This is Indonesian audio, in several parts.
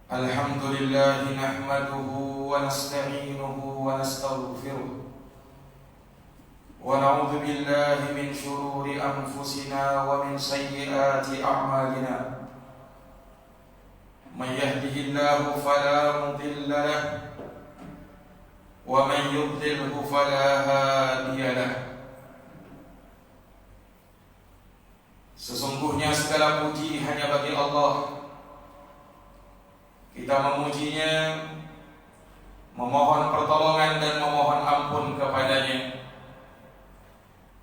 الحمد لله نحمده ونستعينه ونستغفره ونعوذ بالله من شرور أنفسنا ومن سيئات أعمالنا من يهده الله فلا مضل له ومن يضلله فلا هادي له. Sesungguhnya segala puji hanya bagi Allah. Kita memujinya, memohon pertolongan dan memohon ampun kepadanya.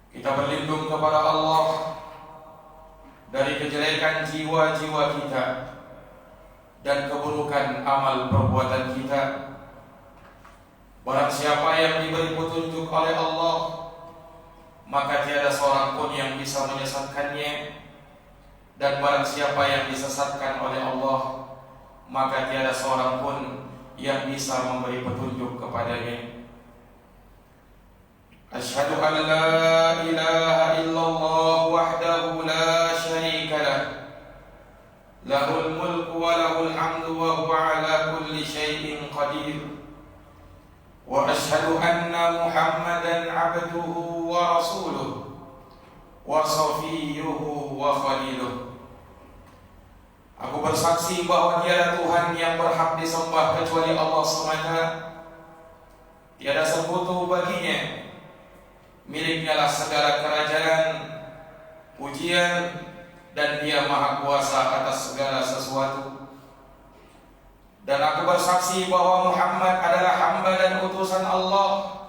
Kita berlindung kepada Allah dari kejelekan jiwa-jiwa kita dan keburukan amal perbuatan kita. Barang siapa yang diberi petunjuk oleh Allah, maka tiada seorang pun yang bisa menyesatkannya, dan barang siapa yang disesatkan oleh Allah, maka tiada seorang pun yang bisa memberi petunjuk kepadanya. Asyhadu an la ilaha illallah wahdahu la syarika lah, lahul mulku wa lahul hamdu wa huwa ala kulli syai'in qadir. Wa asyhadu anna Muhammadan abduhu wa rasuluh wa safiyyuhu wa khaliluh. Aku bersaksi bahwa tiada Tuhan yang berhak disembah kecuali Allah SWT. Tiada sekutu baginya. Miliknya lah segala kerajaan, pujian, dan Dia maha kuasa atas segala sesuatu. Dan aku bersaksi bahwa Muhammad adalah hamba dan utusan Allah,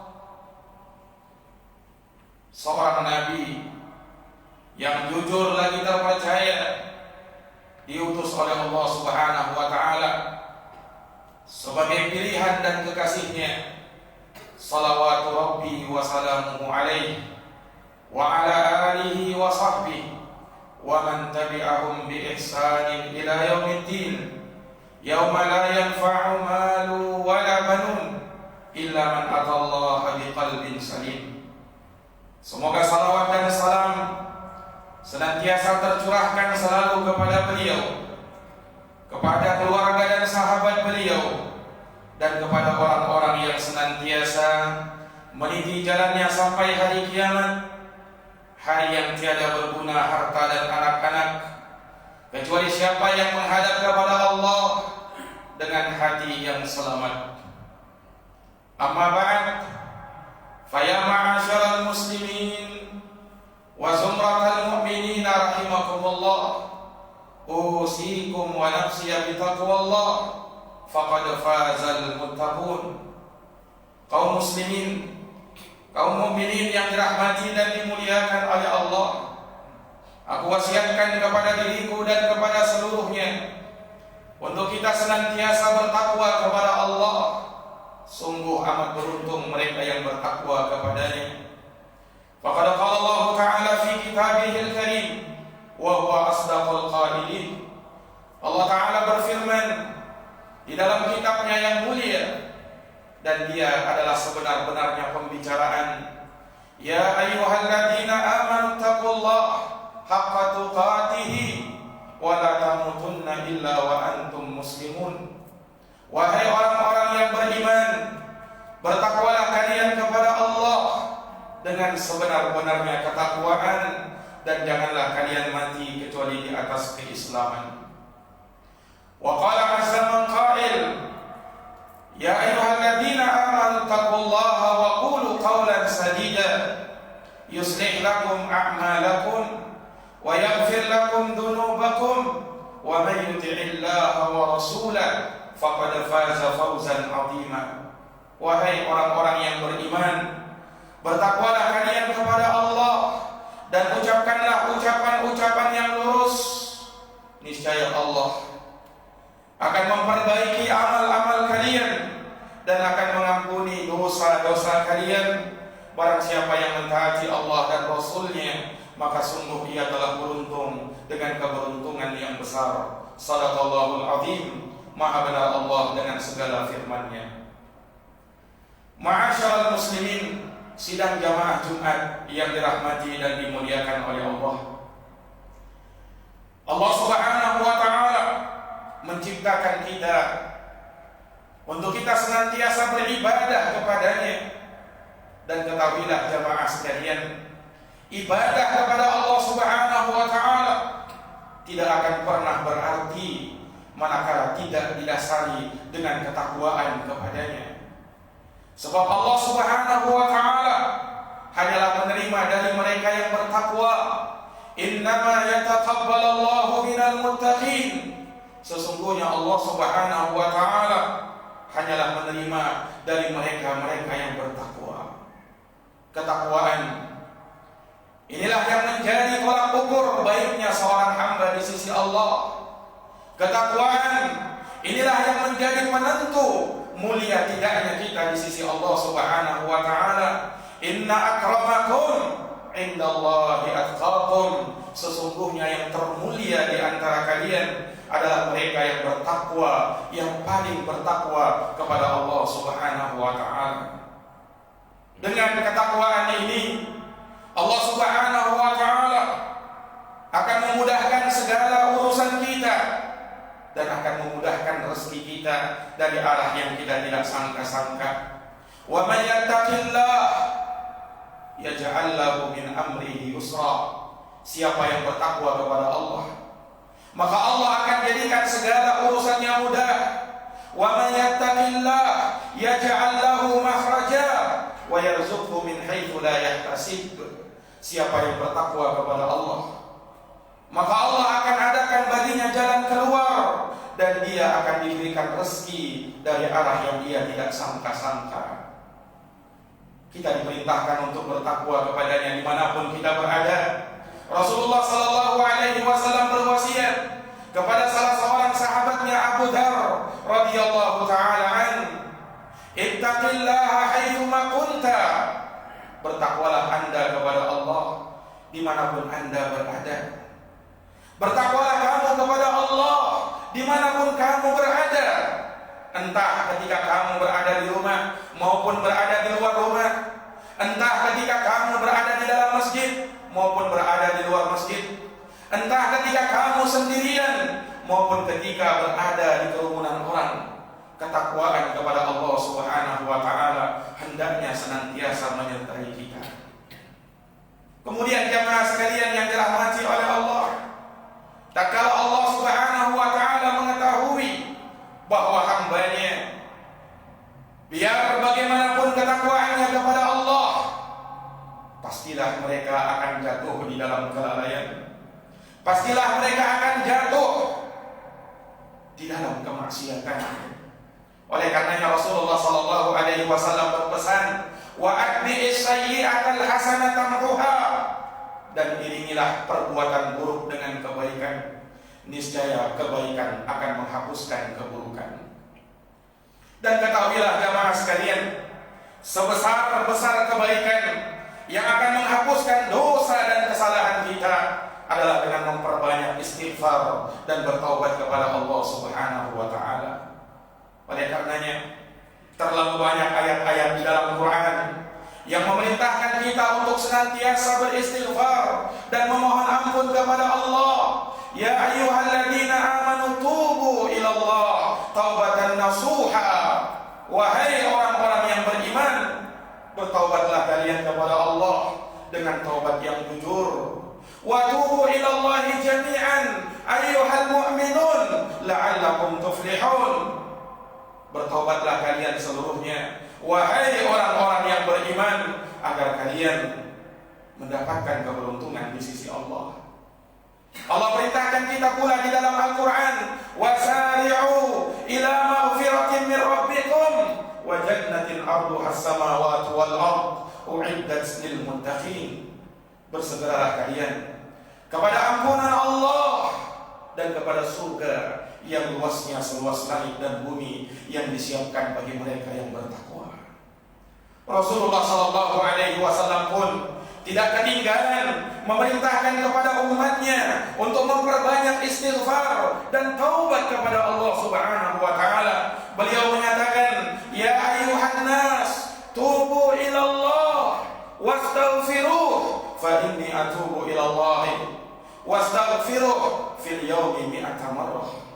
seorang nabi yang jujur lagi terpercaya, diutus oleh Allah Subhanahu wa taala sebagai pilihan dan kekasihnya. Salawatu Rabbi wa salamuhu alaihi wa ala alihi wa sahbihi wa man tabi'ahum bi ihsanin ila yaumiddin. Yauma la yanfa'u malu wa la banun illa man atallaha biqalbin salim. Semoga salawat dan salam senantiasa tercurahkan selalu kepada beliau, kepada keluarga dan sahabat beliau, dan kepada orang-orang yang senantiasa meniti jalannya sampai hari kiamat, hari yang tiada berguna harta dan anak-anak, kecuali siapa yang menghadap kepada Allah dengan hati yang selamat. Amma ba'd, fa ya ma'asyaral muslimin wa zumratal mu'minin rahimakumullah, usikum wa nafsi bi taqwallah faqad fazal muttaqun. Kaum muslimin, kaum mukminin yang dirahmati dan dimuliakan oleh Allah, aku wasiatkan kepada diriku dan kepada seluruhnya untuk kita senantiasa bertakwa kepada Allah. Sungguh amat beruntung mereka yang bertakwa kepadanya. Faqad qala Allah Ta'ala fi kitabihil karim wa huwa asdaqul qailin. Allah Ta'ala berfirman di dalam kitabnya yang mulia, dan Dia adalah sebenar-benarnya pembicaraan. Ya ayyuhalladzina amanu taqullaha haqqa tuqatih wa la tamutunna illa wa antum muslimun. Wahai orang-orang yang beriman, bertakwalah kalian kepada Allah dengan sebenar-benarnya ketakwaan, dan janganlah kalian mati kecuali di atas keislaman. Wa qala azza man qail, ya ayyuhalladzina amanu taqullaha wa qulu qawlan sadida yuslih lakum a'malakum wa yaghfir lakum dhunubakum wa man yuti'illaha wa rasulahu faqad faza fawzan 'azima. Wahai orang-orang yang beriman, bertakwalah kalian kepada Allah dan ucapkanlah ucapan-ucapan yang lurus. Niscaya Allah akan memperbaiki amal-amal kalian dan akan mengampuni dosa-dosa kalian. Barang siapa yang mentaati Allah dan Rasul-Nya, maka sungguh ia telah beruntung dengan keberuntungan yang besar. Shadaqallahul azim. Maha benar Allah dengan segala firman-Nya. Ma'asyiral muslimin, sidang jamaah Jumat yang dirahmati dan dimuliakan oleh Allah. Allah Subhanahu memerintahkan kita untuk kita senantiasa beribadah kepadanya. Dan ketahuilah jamaah sekalian, ibadah kepada Allah Subhanahu wa Ta'ala tidak akan pernah berarti manakala tidak didasari dengan ketakwaan kepadanya. Sebab Allah Subhanahu wa Ta'ala hanyalah menerima dari mereka yang bertakwa. Innama yataqabbalallahu minal muttaqin. Sesungguhnya Allah Subhanahu wa Ta'ala hanyalah menerima dari mereka-mereka yang bertakwa. Ketakwaan inilah yang menjadi tolak ukur baiknya seorang hamba di sisi Allah. Ketakwaan inilah yang menjadi penentu mulia tidaknya kita di sisi Allah Subhanahu wa Ta'ala. Inna akramakum indallahi atqakum. Sesungguhnya yang termulia di antara kalian adalah mereka yang bertakwa, yang paling bertakwa kepada Allah Subhanahu wa Ta'ala. Dengan ketakwaan ini Allah Subhanahu wa Ta'ala akan memudahkan segala urusan kita dan akan memudahkan rezeki kita dari arah yang kita tidak sangka-sangka. Wa may yattaqillah yaj'al lahu min amrihi yusra. Siapa yang bertakwa kepada Allah, maka Allah akan jadikan segala urusannya mudah. Wa may yattaqillah yaj'al lahu makhraja wa yarzuqhu min haitsu la yahtasib. Siapa yang bertakwa kepada Allah, maka Allah akan adakan baginya jalan keluar dan dia akan diberikan rezeki dari arah yang dia tidak sangka-sangka. Kita diperintahkan untuk bertakwa kepadanya dimanapun kita berada. Rasulullah Sallallahu Alaihi Wasallam berwasiat kepada salah seorang sahabatnya, Abu Dzar radhiyallahu taala an, ittaqillaha haitsuma kunta. Bertakwalah Anda kepada Allah dimanapun Anda berada. Bertakwalah kamu kepada Allah dimanapun kamu berada. Entah ketika kamu berada di rumah maupun berada di luar rumah. Entah ketika kamu berada di dalam masjid maupun berada di luar masjid. Entah ketika kamu sendirian maupun ketika berada di kerumunan orang. Ketakwaan kepada Allah Subhanahu wa Ta'ala hendaknya senantiasa menyertai kita. Kemudian jemaah sekalian yang dirahmati oleh Allah, tak kala Allah Subhanahu wa Ta'ala mengetahui bahwa hambanya, biar bagaimanapun ketakwaannya kepada Allah, pastilah mereka akan jatuh di dalam kelalaian. Pastilah mereka akan jatuh di dalam kemaksiatan. Oleh karenanya Rasulullah Sallallahu Alaihi Wasallam berpesan, wa atbi'is sayyi'atal hasanata tamhuha, dan iringilah perbuatan buruk dengan kebaikan, niscaya kebaikan akan menghapuskan keburukan. Dan ketahuilah jamaah sekalian, sebesar-besar kebaikan yang akan menghapuskan dosa dan kesalahan kita adalah dengan memperbanyak istighfar dan bertaubat kepada Allah Subhanahu wa Ta'ala. Oleh karenanya terlalu banyak ayat-ayat di dalam Quran yang memerintahkan kita untuk senantiasa beristighfar dan memohon ampun kepada Allah. Ya ayyuhalladzina amanu tubu ilallah taubatan nasuha. Wahai orang-orang yang beriman, bertaubatlah kalian kepada Allah dengan taubat yang jujur. Wa tubu ilallahi jami'an ayyuhal mu'minun la'allakum tuflihun. Bertaubatlah kalian seluruhnya, wahai orang-orang yang beriman, agar kalian mendapatkan keberuntungan di sisi Allah. Allah perintahkan kita pula di dalam Al-Quran, wasari'u ila maghfiratin min rabbikum wa jannatin arduha as-samawati wal ard u'iddat lil muttaqin. Bersegeralah kalian kepada ampunan Allah dan kepada surga yang luasnya seluas langit dan bumi yang disiapkan bagi mereka yang bertakwa. Rasulullah Sallallahu Alaihi Wasallam pun tidak ketinggalan memerintahkan kepada umatnya untuk memperbanyak istighfar dan taubat kepada Allah Subhanahu wa Ta'ala. Beliau menyatakan, ya ayyuhan nas tubu ilallah wastaghfiruh fa inni atubu ilallahi wastaghfiruh fil yawmi mi'ata marrah.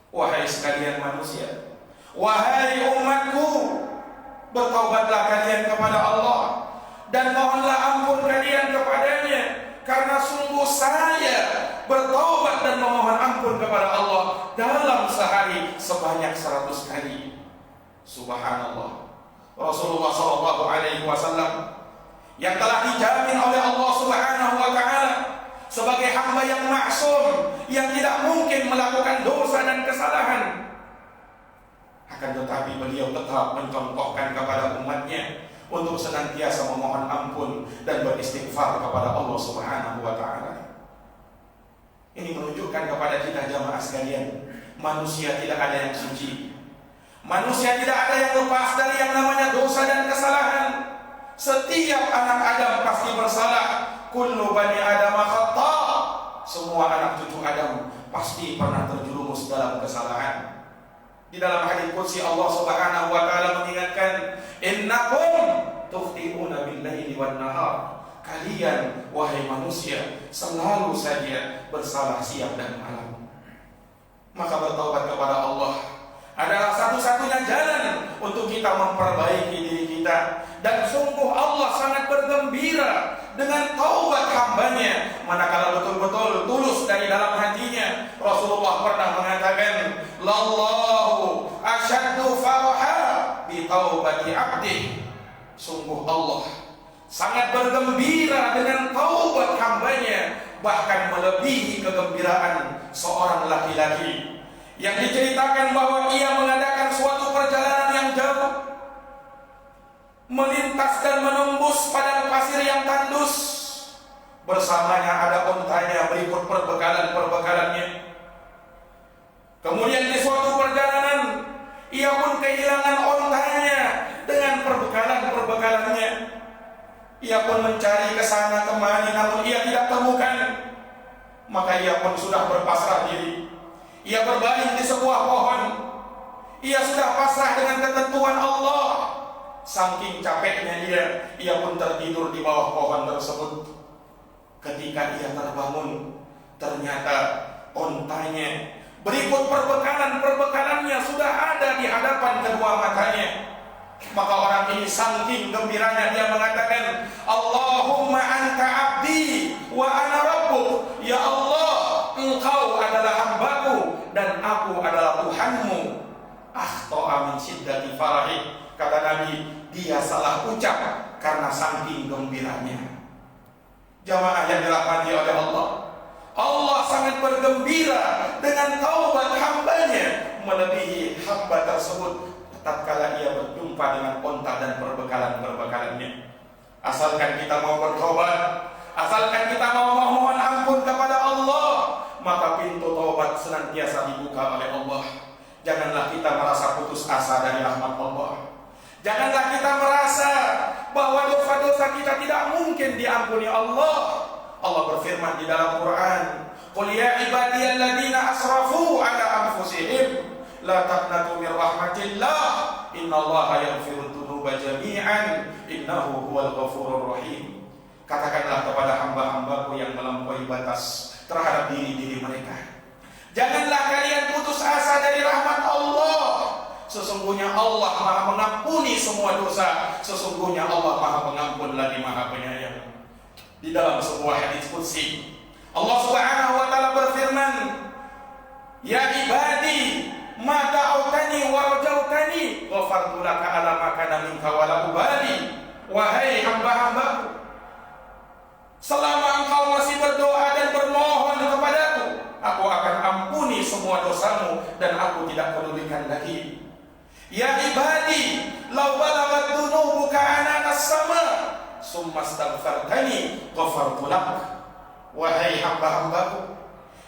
Wahai sekalian manusia, wahai umatku, bertaubatlah kalian kepada Allah dan mohonlah ampun kalian kepadanya, karena sungguh saya bertaubat dan memohon ampun kepada Allah dalam sehari sebanyak 100 kali. Subhanallah. Rasulullah SAW yang telah dijamin oleh Allah Subhanahu wa taala sebagai hamba yang maksum, yang tidak mungkin melakukan dosa dan kesalahan, akan tetapi beliau tetap mencontohkan kepada umatnya untuk senantiasa memohon ampun dan beristighfar kepada Allah Subhanahu wa taala. Ini menunjukkan kepada kita jamaah sekalian, manusia tidak ada yang suci. Manusia tidak ada yang lepas dari yang namanya dosa dan kesalahan. Setiap anak Adam pasti bersalah. Kullu bani Adam khata. Semua anak cucu Adam pasti pernah terjerumus dalam kesalahan. Di dalam hadits qudsi Allah Subhanahu wa taala mengingatkan, "Innakum tukhti'una bil-laili wan-nahar." Kalian wahai manusia selalu saja bersalah siang dan malam. Maka bertaubat kepada Allah adalah satu-satunya jalan untuk kita memperbaiki diri kita. Dan sungguh Allah sangat bergembira dengan taubat hambanya manakala betul-betul tulus dari dalam hatinya. Rasulullah pernah mengatakan, "Lallahu asyaddu faraha bi taubati 'abdi." Sungguh Allah sangat bergembira dengan taubat hambanya, bahkan melebihi kegembiraan seorang laki-laki yang diceritakan bahwa ia mengadakan suatu perjalanan yang jauh, melintas dan menembus padang pasir yang tandus. Bersamanya ada ontanya berikut perbekalannya. Kemudian di suatu perjalanan ia pun kehilangan ontanya dengan perbekalannya. Ia pun mencari ke sana kemari, namun ia tidak temukan. Maka ia pun sudah berpasrah diri. Ia berbaring di sebuah pohon. Ia sudah pasrah dengan ketentuan Allah. Saking capeknya ia pun tertidur di bawah pohon tersebut. Ketika ia terbangun, ternyata ontanya berikut perbekalannya sudah ada di hadapan kedua matanya. Maka orang ini saking gembiranya dia mengatakan, "Allahumma anta abdi wa ana rabbuk." Ya Allah, Engkau adalah hambaku dan aku adalah Tuhanmu. Akhta'a min syiddati farahi. Kata Nabi, dia salah ucap karena saking gembiranya. Jamaah yang dirahmati oleh Allah, Allah sangat bergembira dengan taubat hambanya, melebihi hamba tersebut tatkala ia berjumpa dengan onta dan perbekalannya. Asalkan kita mau bertobat, asalkan kita mau memohon ampun kepada Allah, maka pintu taubat senantiasa dibuka oleh Allah. Janganlah kita merasa putus asa dari rahmat Allah. Janganlah kita merasa bahwa dosa-dosa kita tidak mungkin diampuni Allah. Allah berfirman di dalam Quran, "Qul ya ibadiyalladzina asrafu ala anfusihim la taqnatu min rahmatillah innallaha yaghfiru dzunuba jami'an innahu huwal ghafurur rahim." Katakanlah kepada hamba-hambaku yang melampaui batas terhadap diri-diri mereka, janganlah kalian putus asa dari rahmat Allah. Sesungguhnya Allah Maha mengampuni semua dosa. Sesungguhnya Allah Maha Pengampun lagi Maha Penyayang. Di dalam sebuah hadits qudsi, Allah Subhanahu wa taala berfirman, "Ya ibadi, ma ta'autani wa rajautani, ghafartu laka ala ma kana minka wa la ubali." Wahai hamba-hambaku, selama engkau masih berdoa dan bermohon kepadaku, aku akan ampuni semua dosamu dan aku tidak pedulikan lagi. Ya ibadi, law balagat dunubuka ananas sama summa astaghfartani ghafartu lak. Wahai hamba-hambaku,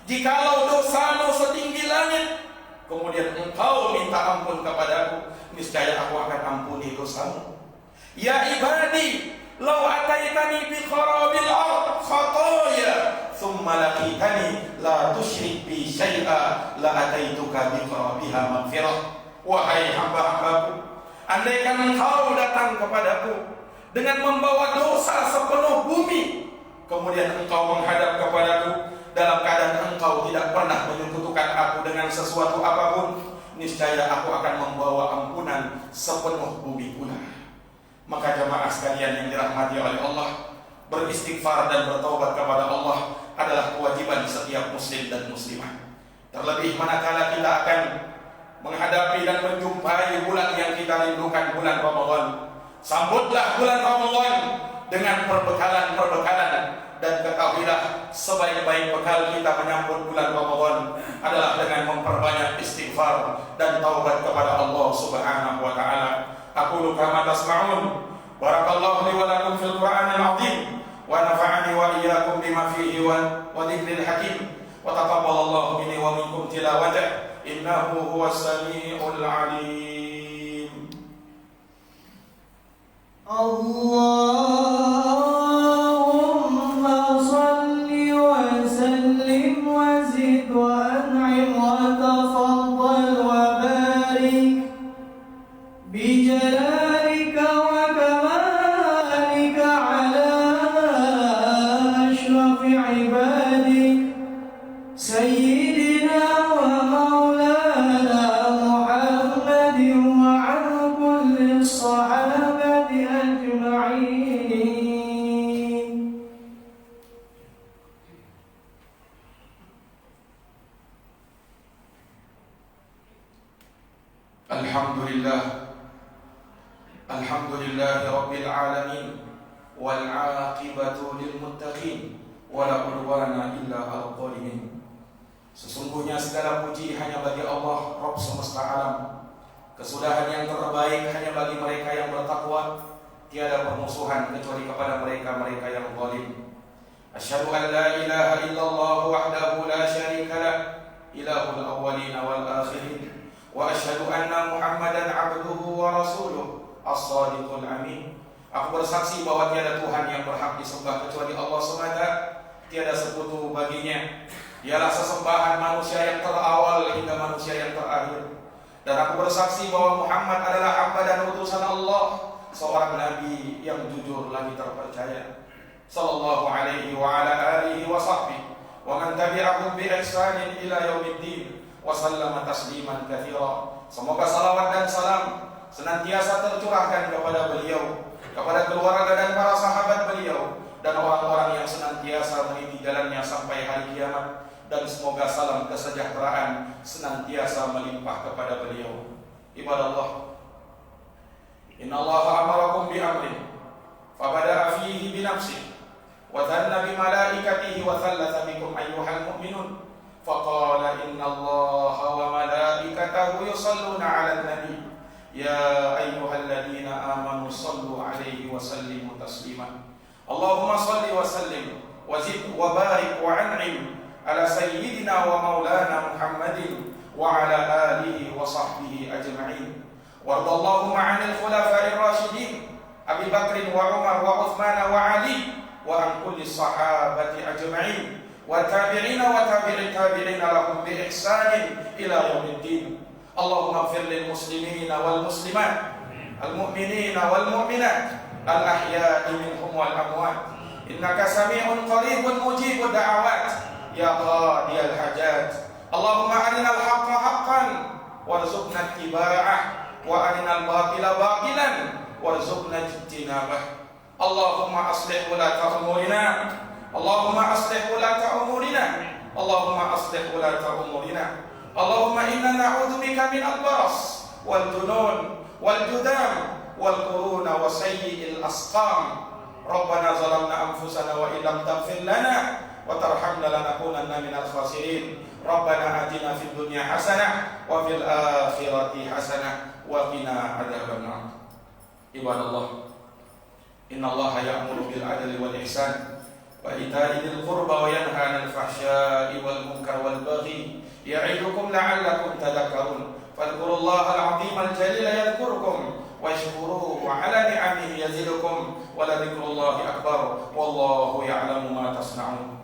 jikalau dosamu setinggi langit, kemudian engkau minta ampun kepadaku, niscaya aku akan ampuni dosamu. Ya ibadi, law ataitani bi kharabil ard khataya thumma laqitani la tusyrik bi syai'a la ataituka bi kharabiha maghfirah. Wahai hamba-hambaku, andaikan engkau datang kepadaku dengan membawa dosa sepenuh bumi, kemudian engkau menghadap kepadaku dalam keadaan engkau tidak pernah menyekutukan aku dengan sesuatu apapun, niscaya aku akan membawa ampunan sepenuh bumi pula. Maka jamaah sekalian yang dirahmati oleh Allah, beristighfar dan bertaubat kepada Allah adalah kewajiban setiap muslim dan muslimah. Terlebih manakala kita akan menghadapi dan menjumpai bulan yang kita rindukan, bulan Ramadan. Sambutlah bulan Ramadan dengan perbekalan-perbekalan, dan ketahuilah sebaik-baik bekal kita menyambut bulan Ramadan adalah dengan memperbanyak istighfar dan taubat kepada Allah Subhanahu wa taala. Aqulu kama tasma'un. Barakallahu li wa lakum fil Qur'anil 'azim wa nafa'ani wa iyyakum bima fihi wa dhikril hakim. Wa taqabbalallahu minni wa minkum tilawatah innahu huwas samiul 'alim. Allahumma salli wa sallim wa zid wa an'im wa tafaddal wa barik bi jalalika wa kamalika ala ashrafi ibadik sayyidina wa maulana Muhammadin wa ala kulli sahabati ajma'in. Alhamdulillah rabbil alamin wal 'aqibatu lil muttaqin wala udwana illa 'alal zalimin. Sesungguhnya segala puji hanya bagi Allah, Rabb semesta alam. Kesudahan yang terbaik hanya bagi mereka yang bertakwa. Tiada permusuhan kecuali kepada mereka-mereka yang zalim. Asyhadu an la ilaha illallah wahdahu la syarika lah, ilahul awwalin wal akhirin. Wa asyhadu anna Muhammadan 'abduhu wa rasuluh, as-sadiqul amin. Aku bersaksi bahwa tiada Tuhan yang berhak disembah kecuali Allah semata, tiada sekutu baginya. Dialah sesembahan manusia yang terawal hingga manusia yang terakhir. Dan aku bersaksi bahwa Muhammad adalah hamba dan utusan Allah, seorang nabi yang jujur lagi terpercaya. Sallallahu alaihi wa ala alihi wa sahbihi wa man tabi'ahum bi ihsanin ila yaumiddin wa sallama tasliman katsira. Semoga salawat dan salam senantiasa tercurahkan kepada beliau, kepada keluarga dan para sahabat beliau, dan orang-orang yang senantiasa meniti jalannya sampai hari kiamat. Dan semoga salam kesejahteraan senantiasa melimpah kepada beliau. Ibadallah, inna Allah amarakum bi amrin fabada'a fihi bi nafsihi wa dhanna bi malaikatihi wa thalatha bikum ayyuhal mu'minun faqala inna Allah wa malaikatahu yusalluna 'alan nabi ya ayyuhalladzina amanu sallu 'alaihi wa sallimu taslima. Allahumma salli wa sallim wa zid wa barik wa an'im ala sayyidina wa maulana Muhammadin wa ala alihi wa sahbihi ajma'in. Wardallahumma 'anil khulafa'ir rasyidin Abi Bakr wa Umar wa Uthman wa Ali wa an kulli sahabati ajma'in wa tabi'ina wa tabi'it tabi'ina lahum bi ihsanin ila yaumiddin. Allahumma ighfir lil muslimina wal muslimat, al mu'minina wal mu'minat, al ahya'i minhum wal amwat, innaka sami'un qaribun mujibud da'awat ya qadiyal hajat. Allahumma arinal haqqa haqqan warzuqna ittiba'ah wa arinal batila batilan warzuqna ijtinabah. Allahumma aslih ulata umurina, Allahumma aslih ulata umurina, Allahumma aslih ulata umurina. Allahumma inna na'udzubika min al-baras wal junun wal judam wal quruna wa sayyi'il asqam. Rabbana zalamna anfusana wa illam taghfir lana wa tarhamna lanakunanna minal khasirin. Rabbana atina fid dunya hasanah wa fil akhirati hasanah wa qina adzabannar. Ibadallah, innallaha ya'muru bil adli wal ihsan wa ita'i dzil qurba wa yanha 'anil fahsya'i wal munkar wal baghi ya'idukum la'allakum tadhakkarun. Fadhkurullaha al-'azima al-jalila yadhkurkum washkuruhu 'ala ni'amihi yazidukum wa la dzikrullahi akbar wallahu ya'lamu ma tasna'un.